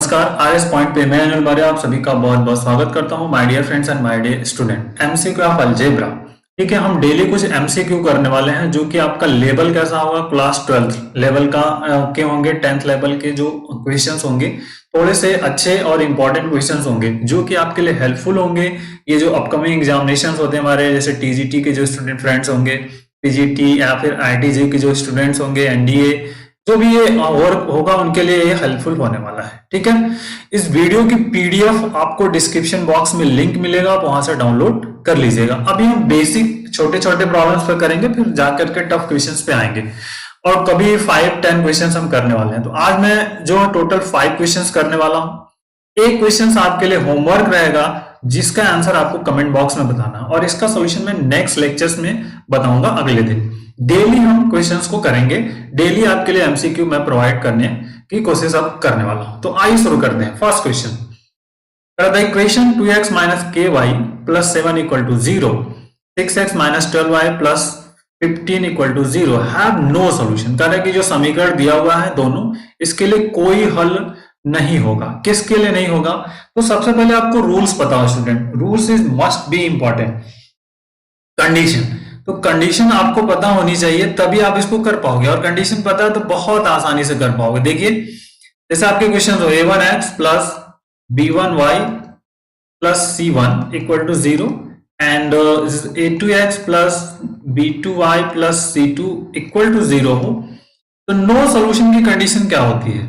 नमस्कार। RS point पे मैं अनिल मौर्य आप सभी का बहुत बहुत स्वागत करता हूं my dear friends and my dear student. MCQ of algebra. ठीक है, हम डेली कुछ एमसीक्यू करने वाले हैं जो कि आपका लेवल कैसा होगा, क्लास 12th लेवल का के होंगे, 10th लेवल के जो क्वेश्चंस होंगे थोड़े से अच्छे और इंपॉर्टेंट क्वेश्चंस होंगे जो कि आपके लिए हेल्पफुल होंगे। ये जो अपकमिंग एग्जामिनेशन होते हैं हमारे, जैसे टीजीटी के जो स्टूडेंट फ्रेंड्स होंगे, पीजीटी या फिर आईटीजी के जो स्टूडेंट्स होंगे, एनडीए जो भी ये और होगा उनके लिए ये हेल्पफुल होने वाला है। ठीक है, इस वीडियो की पीडीएफ आपको डिस्क्रिप्शन बॉक्स में लिंक मिलेगा, आप वहां से डाउनलोड कर लीजिएगा। अभी हम बेसिक छोटे छोटे प्रॉब्लम्स पे करेंगे, फिर जाकर के टफ क्वेश्चंस पे आएंगे और कभी 5-10 क्वेश्चंस हम करने वाले हैं। तो आज मैं जो टोटल 5 क्वेश्चंस करने वाला हूं। एक क्वेश्चन आपके लिए होमवर्क रहेगा जिसका आंसर आपको कमेंट बॉक्स में बताना, और इसका सोल्यूशन मैं नेक्स्ट लेक्चर्स में बताऊंगा अगले दिन। डेली हम क्वेश्चंस को करेंगे, डेली आपके लिए एमसीक्यू मैं प्रोवाइड करने की कोशिश अब करने वाला हूं। तो आइए शुरू करते हैं। First question, the equation 2x minus ky plus 7 equal to 0, 6x minus 12y plus 15 equal to 0 have no solution। कह रहा है कि जो समीकरण दिया हुआ है दोनों, इसके लिए कोई हल नहीं होगा। किसके लिए नहीं होगा? तो सबसे पहले आपको रूल्स पता हो student, rules is must be important. Condition, तो कंडीशन आपको पता होनी चाहिए तभी आप इसको कर पाओगे, और कंडीशन पता है तो बहुत आसानी से कर पाओगे। देखिए जैसे आपके क्वेश्चन हो a1x plus b1y plus c1 equal to 0 and a2x plus b2y plus c2 equal to 0 हो, तो नो सोल्यूशन की कंडीशन क्या होती है?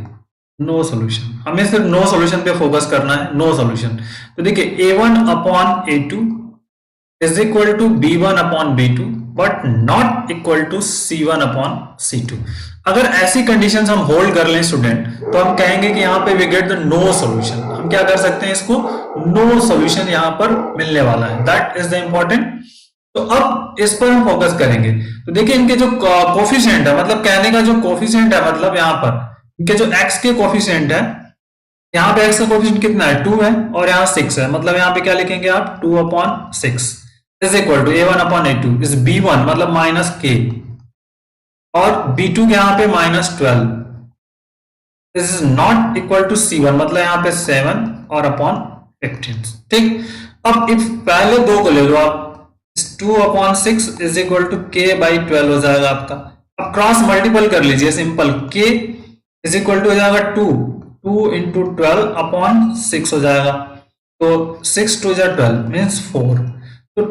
No solution. हमें सिर्फ नो सोल्यूशन पे फोकस करना है, नो सोल्यूशन। तो देखिए a1 upon a2 is equal to b1 upon b2 but not equal to c1 upon c2। अगर ऐसी कंडीशंस हम होल्ड कर लें स्टूडेंट, तो हम कहेंगे कि यहाँ पे we get the no solution। हम क्या कर सकते हैं, इसको no solution यहाँ पर मिलने वाला है। that is the important। तो अब इस पर हम फोकस करेंगे। तो देखिए इनके जो कोफिशिएंट है, मतलब कहने का जो कोफिशिएंट है, मतलब यहाँ पर इनके जो x के कोफिशिएंट है, यहाँ पे x का कोफिशिएंट कितना है? 2 है, और यहाँ 6 है। मतलब यहाँ पे क्या लिखेंगे आप? 2 upon 6 is equal to a1 upon a2 is b1 मतलब माइनस k, और b2 के यहाँ पे minus 12 this is not equal to c1 मतलब यहाँ पे 7 और अपॉन 15। ठीक, अब इफ पहले दो को ले लो आप, 2 upon 6 is equal to k by 12 हो जाएगा आपका। अब क्रॉस मल्टीपल कर लीजिए, simple k is equal to हो जाएगा 2 इंटू 12 अपॉन 6 हो जाएगा। तो 6 2 12 मीन्स 4, तो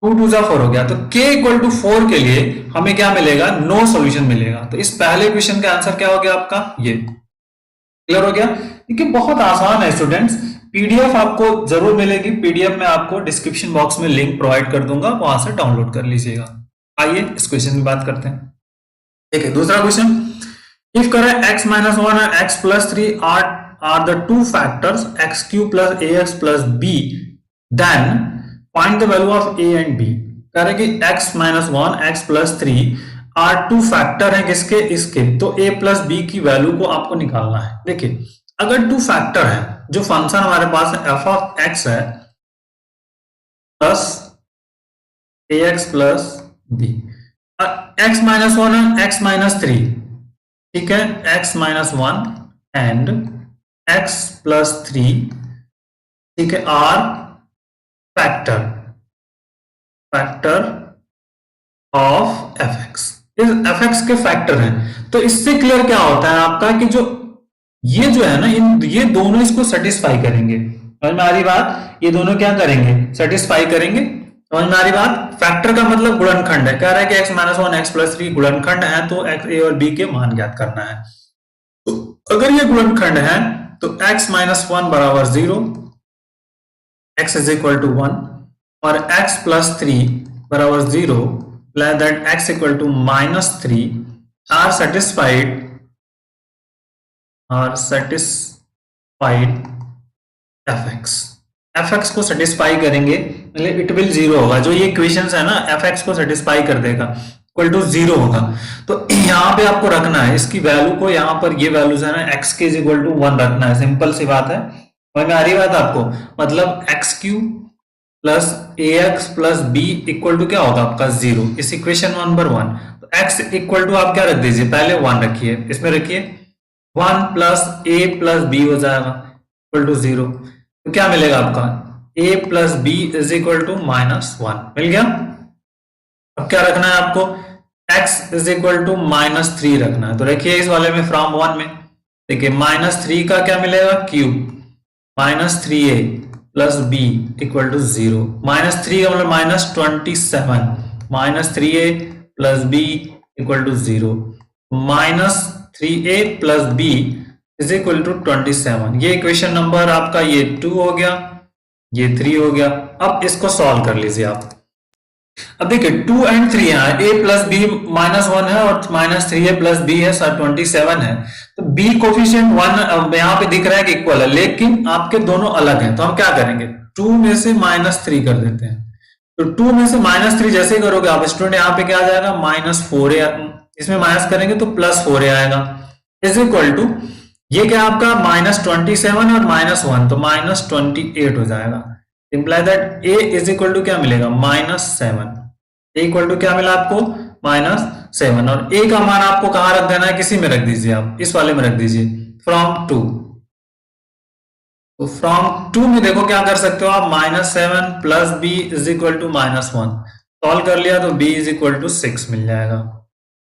2 2 4 हो गया। तो k इक्वल टू 4 के लिए हमें क्या मिलेगा? नो सॉल्यूशन मिलेगा। तो इस पहले क्वेश्चन का आंसर क्या हो गया आपका? ये क्लियर हो गया। देखिए बहुत आसान है स्टूडेंट्स, पीडीएफ आपको जरूर मिलेगी। पीडीएफ में आपको डिस्क्रिप्शन बॉक्स में लिंक प्रोवाइड कर दूंगा, वहां से डाउनलोड कर लीजिएगा। आइए इस क्वेश्चन की बात करते हैं। ठीक है, दूसरा क्वेश्चन, इफ करें x minus 1 और x plus 3 are the two factors x cube plus ax plus b, then find the value of a and b। कह रहे कि x minus 1 x plus 3 are two factor है किसके? इसके। तो a plus b की value को आपको निकालना है। देखिए अगर टू फैक्टर है, जो फंक्शन हमारे पास है f of x है plus ax plus b, x minus 1 और x minus 3, ठीक है, x minus 1 and x plus 3, ठीक है, आर फैक्टर ऑफ fx। इस fx के फैक्टर हैं। तो इससे क्लियर क्या होता है आपका कि जो ये जो है ना, ये दोनों इसको सेटिस्फाई करेंगे। समझ में आ रही बात? ये दोनों क्या करेंगे? सेटिस्फाई करेंगे। समझ में आ रही बात? फैक्टर का मतलब गुणनखंड है। कह रहा है कि x minus 1 x plus 3 गुणनखंड है, तो x a और b के मान ज्ञात करना है। तो अगर ये गुणनखंड है तो x minus 1 बराबर 0, x is equal to 1, और x plus 3 बराबर 0 like that x equal to minus 3 are satisfied fx को सेटिस्फाई करेंगे, मतलब इट विल 0 होगा। जो ये इक्वेशंस है ना, fx को सेटिस्फाई कर देगा, इक्वल टू 0 होगा। तो यहाँ पे आपको रखना है इसकी वैल्यू को, यहाँ पर ये वैल्यूज है ना, x के इज इक्वल टू 1 रखना है। सिंपल सी बात है, समझ में आ रही बात आपको? मतलब x cube plus ax plus b equal to क्या होगा आपका? 0। इस इक्वेशन नंबर 1, तो x इक्वल टू आप क्या रख दीजिए? पहले 1 रखिए, इसमें रखिए 1 प्लस a प्लस b हो जाएगा। इक्वल टू 0, तो क्या मिलेगा आपका a plus b is equal to -1 मिल गया। अब क्या रखना है आपको, x इज इक्वल टू -3 रखना है। तो रखिए इस वाले में फ्रॉम 1 में, देखिए -3 का क्या मिलेगा cube, -3a plus b equal to 0, -3 का मतलब -27, -3a plus b equal to 0, -3a plus b is equal to 27। ये इक्वेशन नंबर आपका ये 2 हो गया, ये 3 हो गया। अब इसको सॉल्व कर लीजिए आप। अब देखिए 2 एंड 3 यहाँ a प्लस बी -1 है और -3a प्लस बी है 27 है, तो b कोफिशिएंट 1 यहाँ पे दिख रहा है कि इक्वल है, लेकिन आपके दोनों अलग हैं। तो हम क्या करेंगे, 2 में से -3 कर देते हैं। तो 2 में से -3 जैसे करोगे आप स्टूडेंट, यहाँ पे क्या आ जाएगा -4a, इसमें माइनस करेंगे तो +4a आएगा, इज इक्वल टू ये क्या आपका -27 और -1 तो -28 हो जाएगा। Imply that a is equal to क्या मिलेगा -7, a इक्वल टू क्या मिला आपको -7, और a का मान आपको कहां रख देना है, किसी में रख दीजिए, आप इस वाले में रख दीजिए फ्रॉम 2। तो फ्रॉम 2 में देखो क्या कर सकते हो आप, -7 plus b is equal to -1 solve कर लिया तो b इज इक्वल टू 6 मिल जाएगा।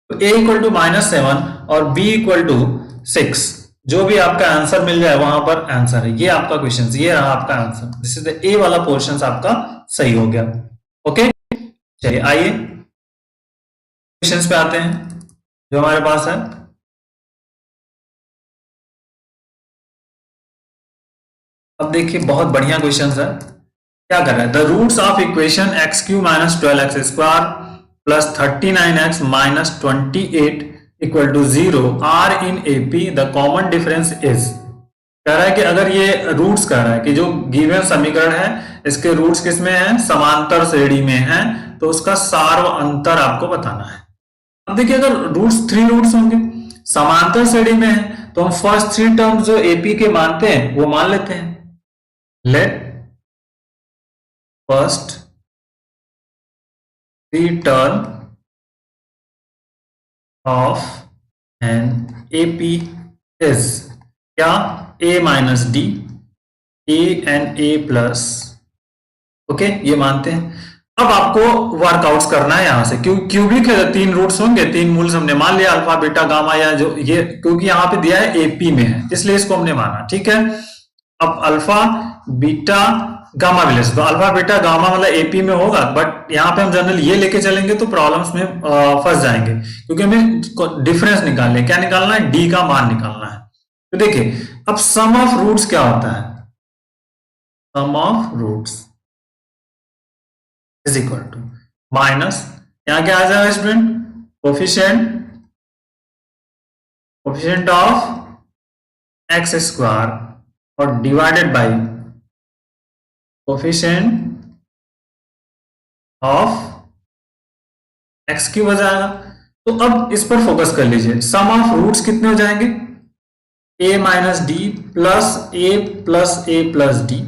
तो a इक्वल टू -7 और b इक्वल टू 6, जो भी आपका आंसर मिल जाए वहां पर आंसर है। ये आपका क्वेश्चन, ये रहा आपका आंसर, दिस इज द ए वाला पोर्शन आपका सही हो गया। ओके, चलिए आइए क्वेश्चंस पे आते हैं जो हमारे पास है। अब देखिए बहुत बढ़िया क्वेश्चन है, क्या कर रहा है, the roots of equation x³ - 12x² plus 39x - 28 equal to 0 are in AP, the common difference is. कह रहा है कि अगर ये रूट्स कह रहा है कि जो गिवन समीकरण है इसके रूट्स किसमें है, समांतर श्रेणी में है, तो उसका सार व अंतर आपको बताना है। अब देखिए अगर रूट्स 3 रूट्स होंगे समांतर श्रेणी में है, तो हम फर्स्ट 3 टर्म्स जो AP के मानते हैं वो मान लेते हैं। Let first 3 term of an AP is क्या, a minus d, a and a plus, okay ये मानते हैं। अब आपको वर्कआउट्स करना है यहां से, क्यूबिक है 3 रूट्स होंगे, 3 मूल्स हमने मान लिया, अल्फा बीटा गामा, या जो ये क्योंकि यहां पे दिया है AP में है इसलिए इसको हमने माना, ठीक है। अब अल्फा बीटा गामा भी ले सकते हो, अल्फा बीटा गामा मतलब AP में होगा, बट यहाँ पे हम जनरल ये लेके चलेंगे तो प्रॉब्लम्स में फंस जाएंगे, क्योंकि हमें डिफरेंस निकालना है। क्या निकालना है, D का मान निकालना है। तो देखिए अब सम ऑफ रूट्स क्या होता है, sum of roots is equal to minus, यहाँ क्या आ जाएगा स्टूडेंट, कोफिशिएंट ऑफ x² और divided by coefficient of x³ हो जाएगा। तो अब इस पर फोकस कर लीजिए, सम ऑफ रूट्स कितने हो जाएंगे, a minus d plus a प्लस a plus d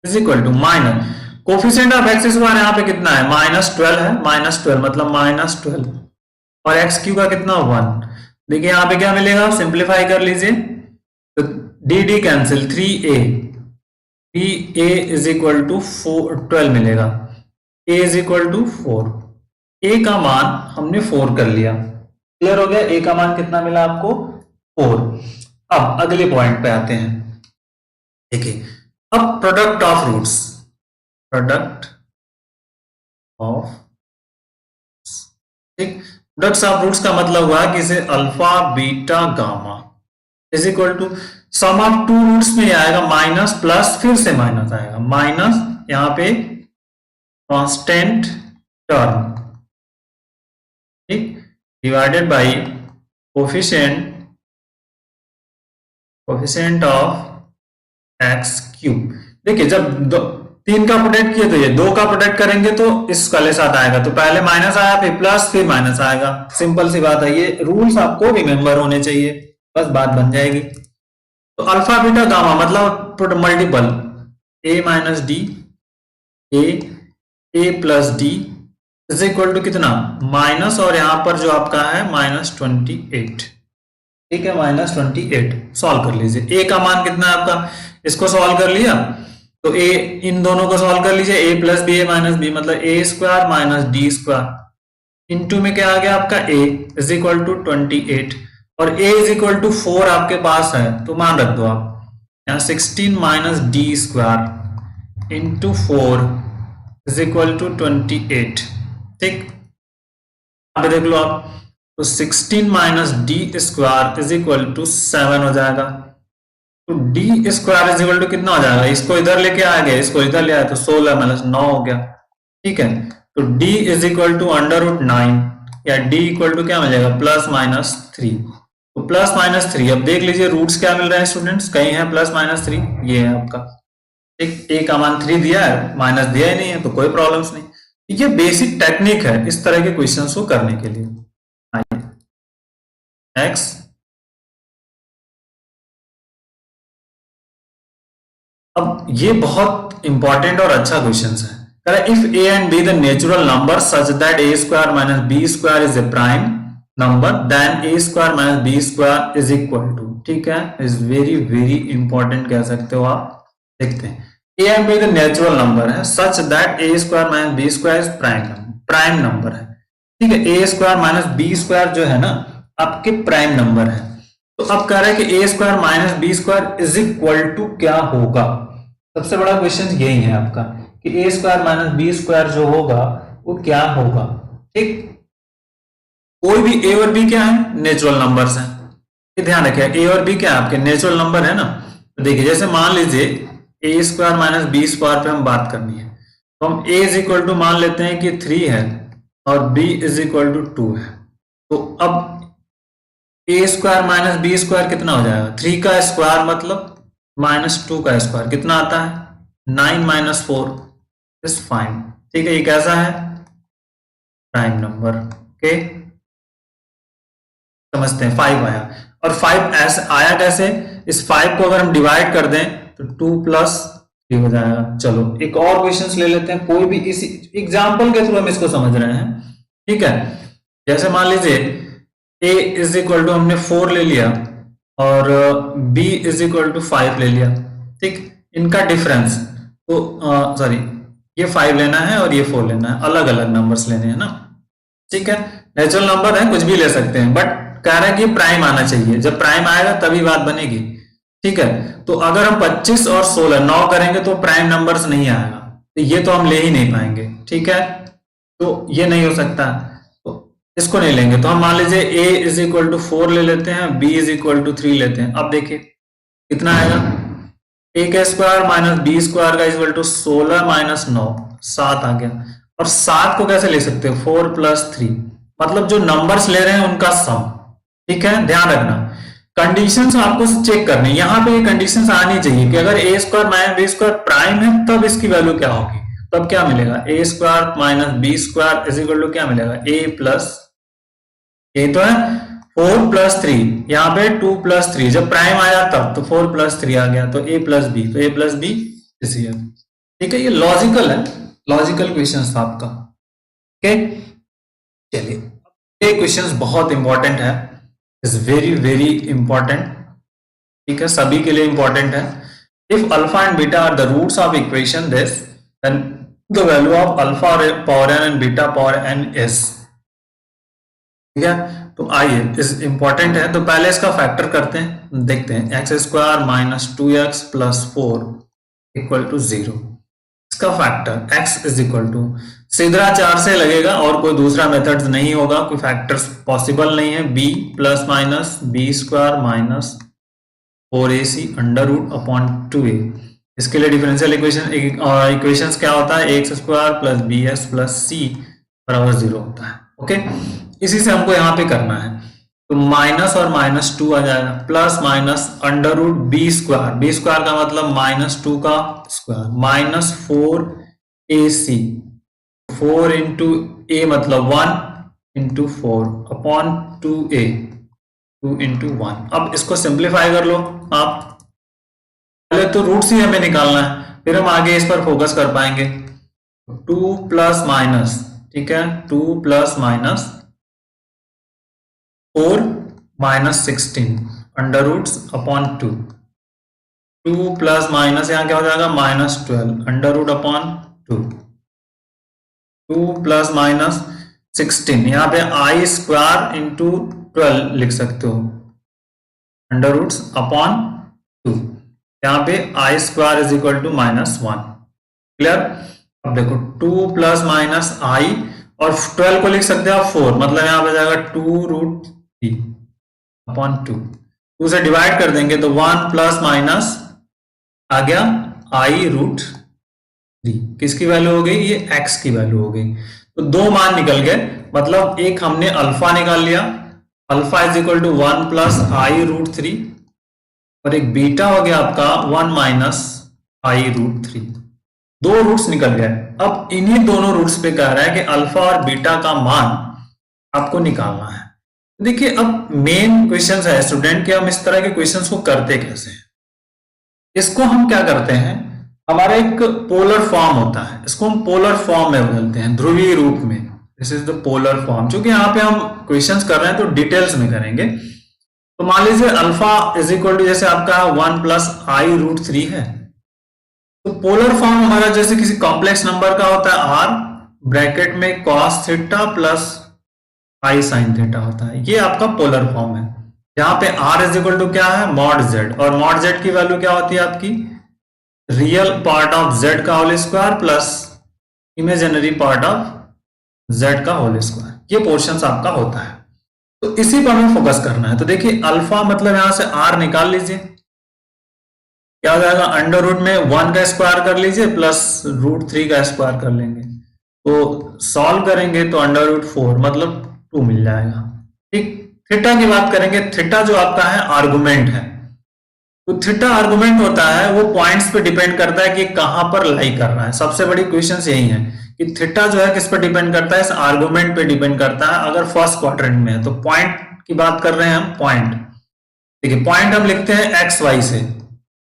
is equal to minus coefficient of x² यहाँ पे कितना है -12 है, -12 मतलब -12 और x³ का कितना 1। देखिए यहाँ पे क्या मिलेगा, सिंप्लीफाई कर लीजिए तो d cancel, 3a is equal to 12 मिलेगा, a is equal to 4, a का मान हमने 4 कर लिया, क्लियर हो गया। a का मान कितना मिला आपको 4। अब अगले पॉइंट पे आते हैं, देखिए अब product of roots, product of, ठीक, प्रोडक्ट ऑफ रूट्स का मतलब हुआ कि इसे alpha beta gamma is equal to sum of 2 roots में आएगा माइनस प्लस फिर से माइनस आएगा, माइनस यहां पे कांस्टेंट टर्म, ठीक, divided by coefficient of x³। देखिए जब 3 का प्रोडक्ट किए तो ये 2 का प्रोडक्ट करेंगे तो इस वाले साथ आएगा, तो पहले माइनस आया फिर प्लस फिर माइनस आएगा, सिंपल सी बात है। ये रूल्स आपको रिमेंबर होने चाहिए, बस बात बन जाएगी। तो अल्फा बीटा गामा मतलब multiple a minus d, a plus d is equal to कितना माइनस, और यहां पर जो आपका है -28, ठीक है, -28 सॉल्व कर लीजिए। a का मान कितना है आपका, इसको सॉल्व कर लिया तो ए, इन दोनों को सॉल्व कर लीजिए, A plus B A minus B मतलब A square minus D square into में क्या आ गया आपका ए इज इक्वल टू 28 और ए इज इक्वल टू 4 आपके पास है तो मान रख दो आप यहाँ 16 minus D square into 4 is equal to 28। ठीक, यहाँ पे देख लो आप तो 16 minus D square is equal to 7 हो जाएगा। तो d square is equal to कितना हो जाएगा, इसको इधर लेके आ गया इसको इधर ले आया तो 16 माइनस 9 हो गया। ठीक है, तो d इज इक्वल टू √9 या d इक्वल टू क्या मिलेगा +-3। तो +-3 अब देख लीजिए रूट्स क्या मिल रहे हैं स्टूडेंट्स, कहीं है +-3, ये है आपका। ठीक, a का मान 3 दिया है माइनस दिया ही नहीं है तो कोई प्रॉब्लम्स नहीं। ये बेसिक टेक्निक है इस तरह के क्वेश्चंस को करने के लिए। नेक्स्ट, अब ये बहुत इंपॉर्टेंट और अच्छा क्वेश्चन है। If a and B the natural number such that A square minus B square is a prime number then a square minus B square is equal to. ठीक है, इज वेरी वेरी इंपॉर्टेंट कह सकते हो आप। देखते हैं, A and B the natural number है such that A square minus B square is prime number है। ठीक है, A square minus B square जो है ना आपके प्राइम नंबर है। तो अब कह रहा है कि A square minus B square is equal to क्या होगा। सबसे बड़ा क्वेश्चन यही है आपका कि A square minus B square जो होगा वो क्या होगा। ठीक, कोई भी ए और बी क्या है नेचुरल नंबर्स हैं, ये ध्यान रखिए। ए और बी क्या है आपके नेचुरल नंबर है ना। तो देखिए जैसे मान लीजिए ए स्क्वायर माइनस बी स्क्वायर पे हम बात करनी है तो हम ए इज इक्वल टू मान लेते हैं कि 3 है और बी इज इक्वल टू 2 है। तो अब ए स्क्वायर माइनस बी स्क्वायर कितना हो जाएगा, 3 का स्क्वायर मतलब -2 का स्क्वायर कितना आता है 9 माइनस 4 इज 5। ठीक है, ये कैसा है प्राइम नंबर। ओके, समझते हैं 5 आया और 5 ऐसे आया कैसे, इस 5 को अगर हम डिवाइड कर दें तो 2 + 3 हो जाएगा। चलो एक और क्वेश्चन ले लेते हैं, कोई भी इसी एग्जाम्पल के थ्रू हम इसको समझ रहे हैं। ठीक है, जैसे मान लीजिए a इज इक्वल टू हमने 4 ले लिया और b इज इक्वल टू 5 ले लिया। ठीक, इनका डिफरेंस तो सॉरी ये 5 लेना है और ये 4 लेना है, अलग अलग नंबर्स लेने हैं ना। ठीक है, नेचुरल नंबर है कुछ भी ले सकते हैं बट कह रहा है कि प्राइम आना चाहिए, जब प्राइम आएगा तभी बात बनेगी। ठीक है, तो अगर हम 25 और 16 9 करेंगे तो प्राइम नंबर्स नहीं आएगा, तो ये तो हम ले ही नहीं पाएंगे। ठीक है, तो ये नहीं हो सकता, इसको नहीं लेंगे। तो हम मान लीजिए a इज इक्वल टू 4 ले लेते हैं, b इज इक्वल टू 3 लेते हैं। अब देखिए कितना आएगा, a का स्क्वायर माइनस b स्क्वायर का इक्वल टू 16 माइनस 9 7 आ गया। और 7 को कैसे ले सकते हैं 4 + 3 मतलब जो नंबर्स ले रहे हैं उनका सम। ठीक है, ध्यान रखना कंडीशंस आपको चेक करनी, यहाँ पे कंडीशंस आनी चाहिए कि अगर a square minus b square prime है तब इसकी वैल्यू क्या होगी। तब क्या मिलेगा a square minus b square is equal to क्या मिलेगा a प्लस ये तो है 4 + 3, यहाँ पे 2 + 3 जब प्राइम आया तब तो 4 + 3 आ गया तो a + b, तो a + b इसी है। ठीक है, ये लॉजिकल है, लॉजिकल क्वेश्चन था आपका। ओके, चलिए ये क्वेश्चन बहुत इंपॉर्टेंट है, इज वेरी वेरी इंपॉर्टेंट। ठीक है, सभी के लिए इंपॉर्टेंट है। If alpha and beta are the roots of equation this then the value of alpha power n and beta power n is. ठीक है, तो आइए इस इंपॉर्टेंट है तो पहले इसका फैक्टर करते हैं, देखते हैं x square minus 2x + 4 equal to 0। इसका factor x is equal to सीधा 4 से लगेगा और कोई दूसरा मेथड नहीं होगा, कोई फैक्टर्स पॉसिबल नहीं है। b plus minus b square minus 4ac √ 2a। इसके लिए डिफरेंशियल इक्वेशंस क्या होता है x square plus bs plus c बराबर 0 होता है। ओके, इसी से हमको यहाँ पे करना है तो माइनस और -2 आ जाएगा plus minus √b square, b square का मतलब -2 का square minus 4ac 4 into a मतलब 1 इंटू 4 अपॉन 2a 2 इंटू 1। अब इसको सिंप्लीफाई कर लो आप, पहले तो रूट्स ही हमें निकालना है फिर हम आगे इस पर फोकस कर पाएंगे। 2 प्लस माइनस, ठीक है 2 plus minus 4 minus 16 √2 2 plus minus यहाँ क्या हो जाएगा -12 under root upon 2, 2 plus minus 16, यहाँ पे आई स्क्वायर इंटू 12 लिख सकते हो अंडर रूट्स अपॉन 2, यहाँ पे I square is equal to -1। Clear? अब देखो 2 प्लस माइनस आई और 12 को लिख सकते हो आप 4, मतलब यहाँ पे जाएगा 2√3 अपॉन 2, 2 से डिवाइड कर देंगे तो 1 प्लस माइनस आ गया i√3, किसकी वैल्यू हो गई? ये x की वैल्यू हो गई। तो दो मान निकल गए, मतलब एक हमने अल्फा निकाल लिया, alpha is equal to 1 plus i√3, और एक बीटा हो गया आपका 1 माइनस i√3, दो रूट्स निकल गए। अब इन्हीं दोनों रूट्स पे कह रहा है कि अल्फा और बीटा का मान आपको निकालना है। देखिए अब मेन क्वेश्चन है स्टूडेंट कि हम इस तरह के क्वेश्चंस को करते कैसे हैं। इसको हम क्या करते हैं, हमारा एक पोलर फॉर्म होता है, इसको हम पोलर फॉर्म में बदलते हैं, ध्रुवीय रूप में। This is the polar form. क्योंकि यहाँ पे हम क्वेश्चंस कर रहे हैं तो डिटेल्स में करेंगे। तो मान लीजिए अल्फा इज इक्वल टू जैसे आपका 1 प्लस i√3 है, तो पोलर फॉर्म हमारा जैसे किसी कॉम्प्लेक्स नंबर का होता है r, ब्रैकेट में cos theta plus i sin theta होता है, ये आपका पोलर फॉर्म है। यहाँ पे r इज इक्वल टू क्या है मॉड z, और मॉड z की वैल्यू क्या होती है आपकी रियल पार्ट ऑफ z का whole square plus imaginary part of z का होल स्क्वायर, ये पोर्शन आपका होता है। तो इसी पर हमें फोकस करना है। तो देखिए अल्फा मतलब यहां से r निकाल लीजिए, क्या हो जाएगा अंडर रूट में 1 का स्क्वायर कर लीजिए प्लस √3 का स्क्वायर कर लेंगे, तो सॉल्व करेंगे तो अंडर रूट 4 मतलब 2 मिल जाएगा। ठीक, थीटा की बात करेंगे, थीटा जो आपका है आर्गुमेंट है, तो थीटा आर्गुमेंट होता है वो पॉइंट्स पे डिपेंड करता है कि कहां पर लाई कर रहा है। सबसे बड़ी क्वेश्चन यही है कि थीटा जो है किस पर डिपेंड करता है, इस आर्गुमेंट पे डिपेंड करता है। अगर फर्स्ट क्वाड्रेंट में है तो पॉइंट की बात कर रहे हैं हम, पॉइंट। देखिए पॉइंट हम लिखते हैं एक्स वाई से,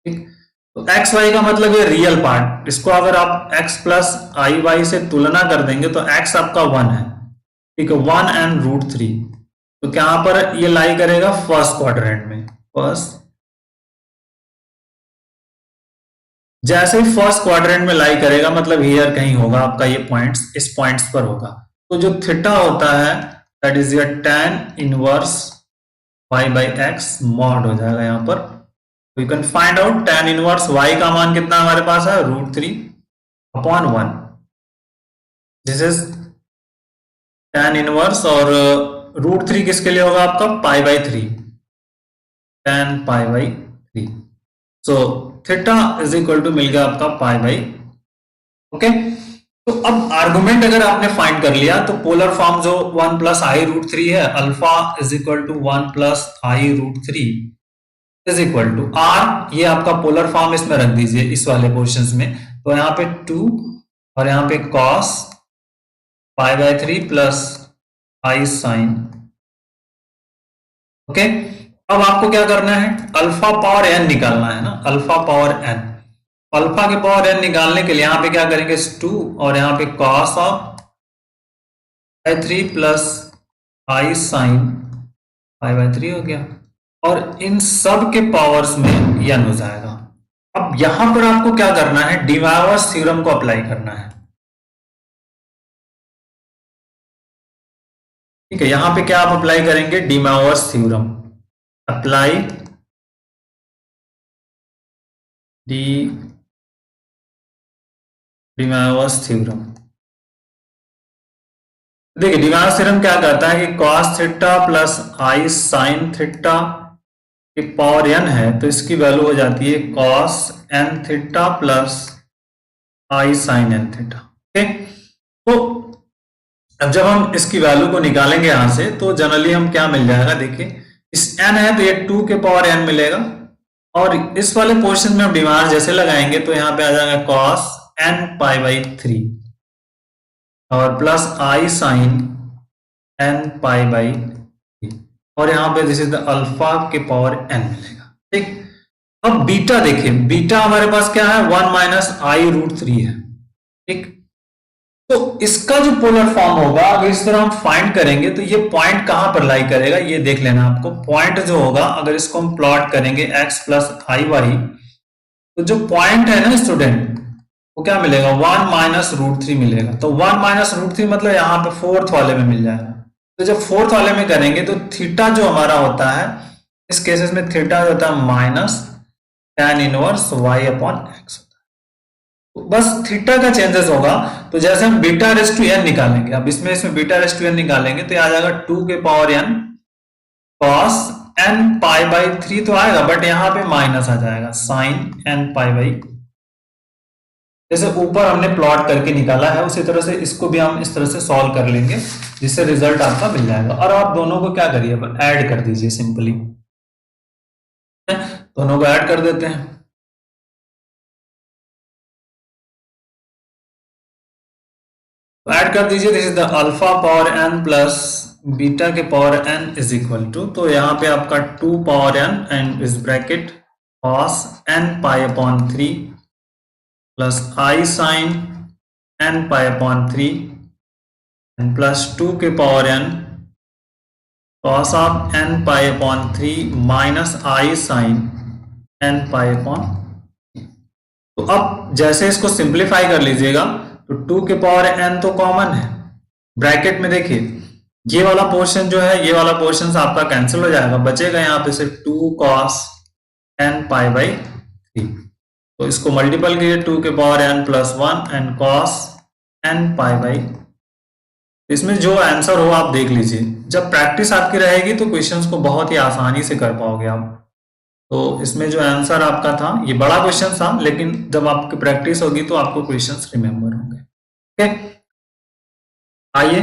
ठीक, तो एक्स वाई का मतलब ये रियल पार्ट, इसको अगर आप x प्लस आई वाई से तुलना कर देंगे तो x आपका 1 है, ठीक है, 1 एंड √3, तो क्या पर ये लाई करेगा फर्स्ट क्वाड्रेंट में। फर्स्ट, जैसे ही फर्स्ट क्वाड्रेंट में लाई करेगा मतलब हियर कहीं होगा आपका ये पॉइंट्स, इस पॉइंट्स पर होगा। तो जो थीटा होता है that is your tan inverse y by X mod हो जाएगा यहाँ पर। You can find out tan inverse y का मान कितना हमारे पास है √3 upon 1। This is tan inverse, और √3 किसके लिए होगा आपका π/3, tan π/3। So theta is equal to मिल गया आपका π/, ओके। तो अब आर्गुमेंट अगर आपने फाइंड कर लिया तो पोलर फॉर्म जो 1 प्लस i√3 है, alpha is equal to 1 plus i√3 is equal to r, ये आपका पोलर फॉर्म इसमें रख दीजिए इस वाले पोर्शंस में। तो यहाँ पे 2 और यहाँ पे cos π/3 plus i sin, okay. अब आपको क्या करना है, अल्फा पावर n निकालना है ना, अल्फा पावर n। अल्फा के पावर n निकालने के लिए यहाँ पे क्या करेंगे 2 और यहाँ पे cos of π/3 plus i sin π/3 हो गया, और इन सब के पावर्स में n हो जाएगा। अब यहां पर आपको क्या करना है, डिवाइवर्स थ्योरम को अप्लाई करना है, ठीक है। यहां पे क्या आप अप्लाई करेंगे, डिवाइवर्स थ्योरम, अप्लाई डिवाइवर्स थ्योरम। देखिए डिवाइवर्स थ्योरम क्या कहता है कि cos theta plus i sin theta की पावर n है, तो इसकी वैल्यू हो जाती है cos n theta plus i sin n theta, ठीक। तो अब जब हम इसकी वैल्यू को निकालेंगे यहां से तो जनरली हम क्या मिल जाएगा, देखिए इस n है तो ये 2 के पावर n मिलेगा, और इस वाले पोर्शन में हम डिवाइड जैसे लगाएंगे तो यहाँ पे आ जाएगा cos n π/3 और प्लस i sin n π/3, और यहाँ पे दिस इज द अल्फा के पावर n मिलेगा, ठीक। अब बीटा देखिए, बीटा हमारे पास क्या है 1 माइनस i√3 है, ठीक। तो इसका जो पोलर फॉर्म होगा अगर इस तरह हम फाइंड करेंगे तो ये पॉइंट कहां पर लाई करेगा, ये देख लेना आपको। पॉइंट जो होगा अगर इसको हम प्लॉट करेंगे x प्लस आई वाई, तो जो पॉइंट है ना स्टूडेंट, वो क्या मिलेगा, 1 माइनस रूट 3 मिलेगा। तो 1 माइनस रूट 3 मतलब यहाँ पे फोर्थ वाले में मिल जाएगा। तो जब फोर्थ वाले में करेंगे तो थीटा जो हमारा होता है, इस केसेस में थीटा जो होता है minus tan inverse y upon x होता है। तो बस थीटा का चेंजेस होगा। तो जैसे हम बीटा रेस टू n निकालेंगे, अब इसमें बीटा रेस टू n निकालेंगे तो आ जाएगा 2 के power n cos n pi by 3 तो आएगा, बट यहाँ पे माइनस आ जाएगा sin n पाई बाई। जैसे ऊपर हमने प्लॉट करके निकाला है उसी तरह से इसको भी हम इस तरह से सॉल्व कर लेंगे, जिससे रिजल्ट आपका मिल जाएगा। और आप दोनों को क्या करिए, ऐड कर दीजिए सिंपली, दोनों को ऐड कर देते हैं। तो ऐड कर दीजिए, this is the alpha power n plus beta के power n is equal to, तो यहाँ पे आपका 2 पावर n एंड इस bracket cos n pi upon 3 plus i sine n pi upon 3 and plus 2 के power n cos of n pi upon 3 minus i sine n pi upon. तो अब जैसे इसको सिंप्लीफाई कर लीजिएगा तो 2 के पावर n तो कॉमन है, ब्रैकेट में देखिए ये वाला पोर्शन जो है, ये वाला पोर्शन आपका कैंसिल हो जाएगा, बचेगा यहाँ पे सिर्फ 2 cos n पाई बाई 3। तो इसको मल्टीपल कीजिए 2 के power n plus 1 and cos n pi by. इसमें जो आंसर हो आप देख लीजिए, जब प्रैक्टिस आपकी रहेगी तो क्वेश्चंस को बहुत ही आसानी से कर पाओगे आप। तो इसमें जो आंसर आपका था, ये बड़ा क्वेश्चन था, लेकिन जब आपकी प्रैक्टिस होगी तो आपको क्वेश्चंस रिमेंबर होंगे। ठीक, आइए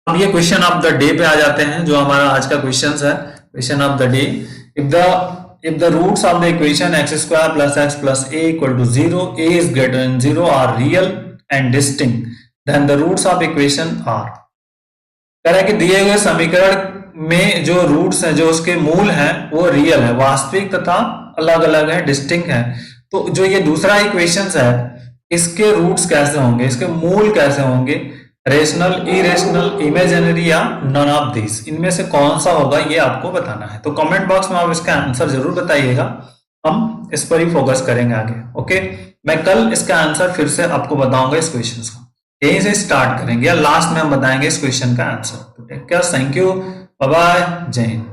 अब ये क्वेश्चन ऑफ द डे पे आ जाते हैं, जो हमारा आज का क्वेश्चन है, question of the day. if the roots of the equation x square plus x plus a equal to 0, a is greater than 0 are real and distinct, then the roots of equation are। कह रहा है कि दिए हुए समीकरण में जो roots हैं, जो उसके मूल हैं, वो रियल है, वास्तविक तथा अलग अलग है, डिस्टिंक्ट है। तो जो ये दूसरा इक्वेशन है, इसके रूट्स कैसे होंगे, इसके मूल कैसे होंगे, रेशनल, इरेशनल, इमेजिनरी या नन ऑफ दिस, इनमें से कौन सा होगा ये आपको बताना है। तो कमेंट बॉक्स में आप इसका आंसर जरूर बताइएगा, हम इस पर ही फोकस करेंगे आगे। ओके, मैं कल इसका आंसर फिर से आपको बताऊंगा इस क्वेश्चन को, यहीं से स्टार्ट करेंगे या लास्ट में हम बताएंगे इस क्वेश्चन का आंसर। तो take care, thank you, bye bye, जय हिंद।